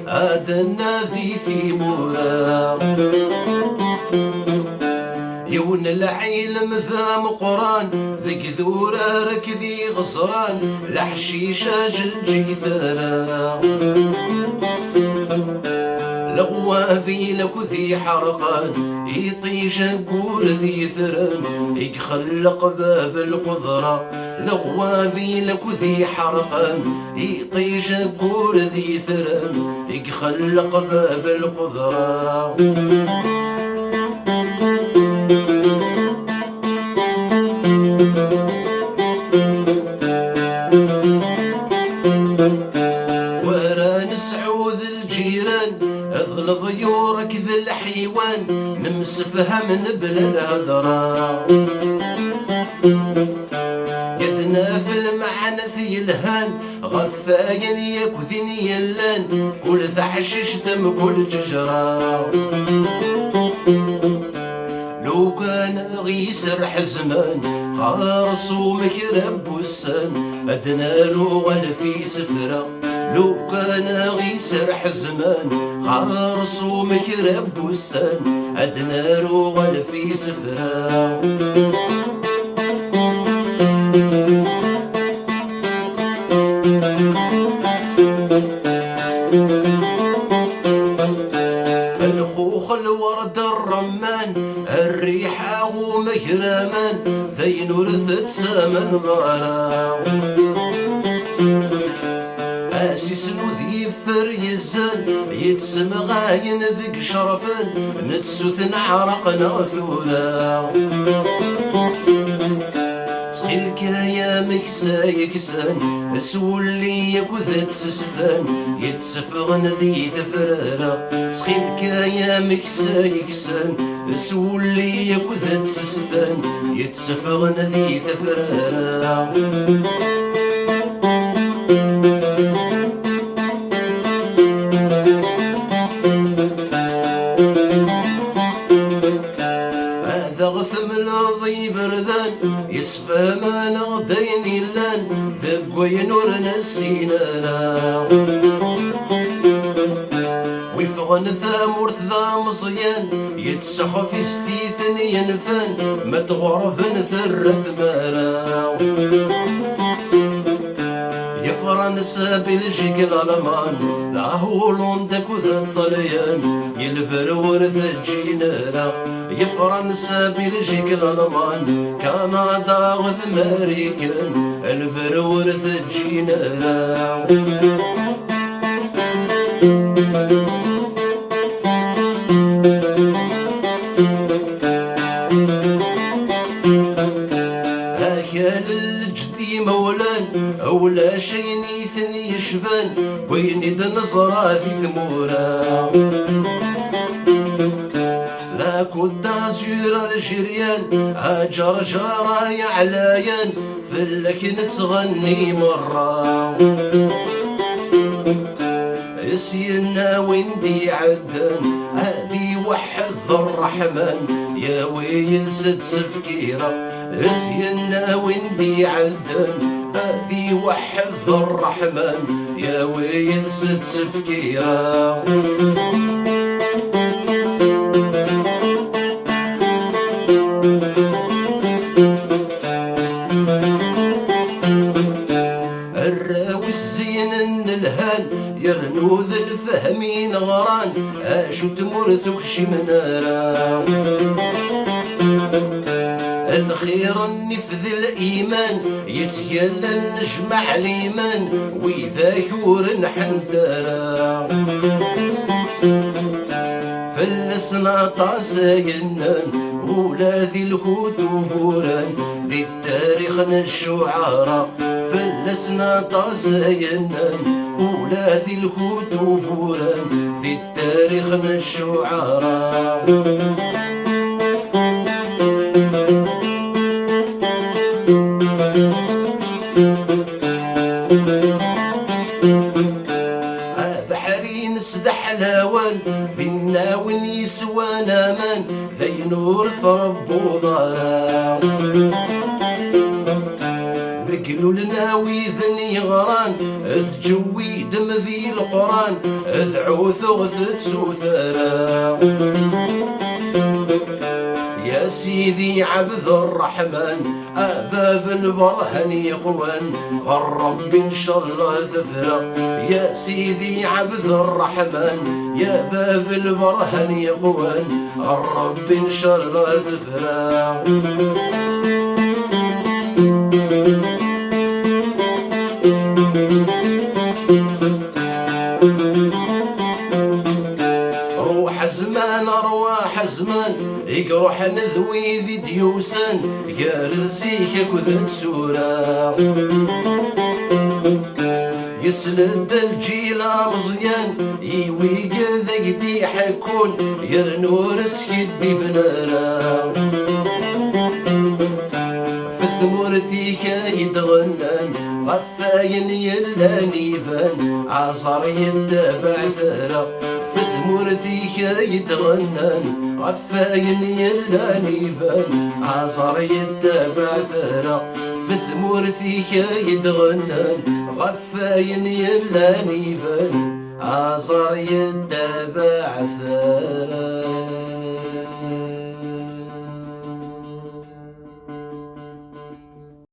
أدنا في مورا يون العيلم ذا مقران ذي ذورا ركذي غصران لحشيشة جلجي ثرا لغوافي لكذي حرقان يطيش نقول ذي ثران يخلق باب القدرة لغوافي لكذي حرقان يطيش نقول ذي ثران يخلق باب القدرة اظل ضيورك ذي الحيوان نمسفها من بلا الهدرة يدنا في المعنى في الهان غفاين يكذن يلان كل ثحشش تم كل ججرة لو كان غيسر حزمان خارصو مكرب السان أدنى له في سفرة لو كان غيسر حزمان خارصو مكرب السان أدنى له في سفرة الخوخ الورد الرمان الريحة ومكرمان ذين ورثت سمن غرام أسيس نذيب فريزان يتسم غاين ذق شرفان نتسوث نحرقنا ثولا سخيلك يا مكسا يكسان سولي يكوذت سستان يتسفغن ذي ثفرارا سخيلك يا مكسا يكسان سولي يكوذت سستان يتسفغن ذي ثفرارا ثغثم الضي بردان يسفى ما نغدين اللان ذقوي نور نسينا ويفغن ثامورث ذا مصيان يتسخف ستيثن ينفان ما تغربن ثرث مارا فرنسا بلجيك الألمان لا هولندا كذا الطليان يلبر ورث الجينانا يا فرنسا بلجيك الألمان كندا غذ أمريكان البر ورث الجينانا مولان أولا شي نيثني يشبان ويني دنصرا في ثمورا لا كدا زيرا الجريان أجر جارا يا علايان فلك نتغني مرة اسينا ويندي عدان هذي وحد الرحمن يا ويل سد سفكيرة اسينا ويندي عدان هذي وحد الرحمن يا ويل سد سفكيرة الراوي الزين الهان يرنوذ الفهمين غران اشو تمرثك شي منارا الخير النفذ الإيمان يتيلى النجمع الإيمان وإذا يور حندارا فلسنا طاسينان ولا ذي الهود وهوران ذي التاريخ الشعراء فلسنا طاسينان ولا ذي الهود وهوران ذي التاريخ الشعراء بحرين سدح لاوان في الناون يسوانا مان ذي نور ثرب وضرا ذك ويلو لنا ويذن يغران تجوي دم ذي القران ذعو ثغث تسوثرا يا سيدي عبد الرحمن أباب البرهن يقوان الرب إن شاء الله ثفرة يا سيدي عبد الرحمن يا باب البرهن يقوان الرب إن شاء الله ثفرة روح زمان أرواح زمان يقروح نذوي ذي ديوسان قارد سيك كذب سورة يسلد الجيل مزيان يوي ذاك دي حكون يرنور سكدي بنارا ثمورتي يتغنان غفاين يلا نيبان عصر يتبع ثرى ثمورتي يتغنان غفاين يلا نيبان عصر يتبع ثرى ثمورتي يتغنان غفاين يلا نيبان عصر يتبع ثرى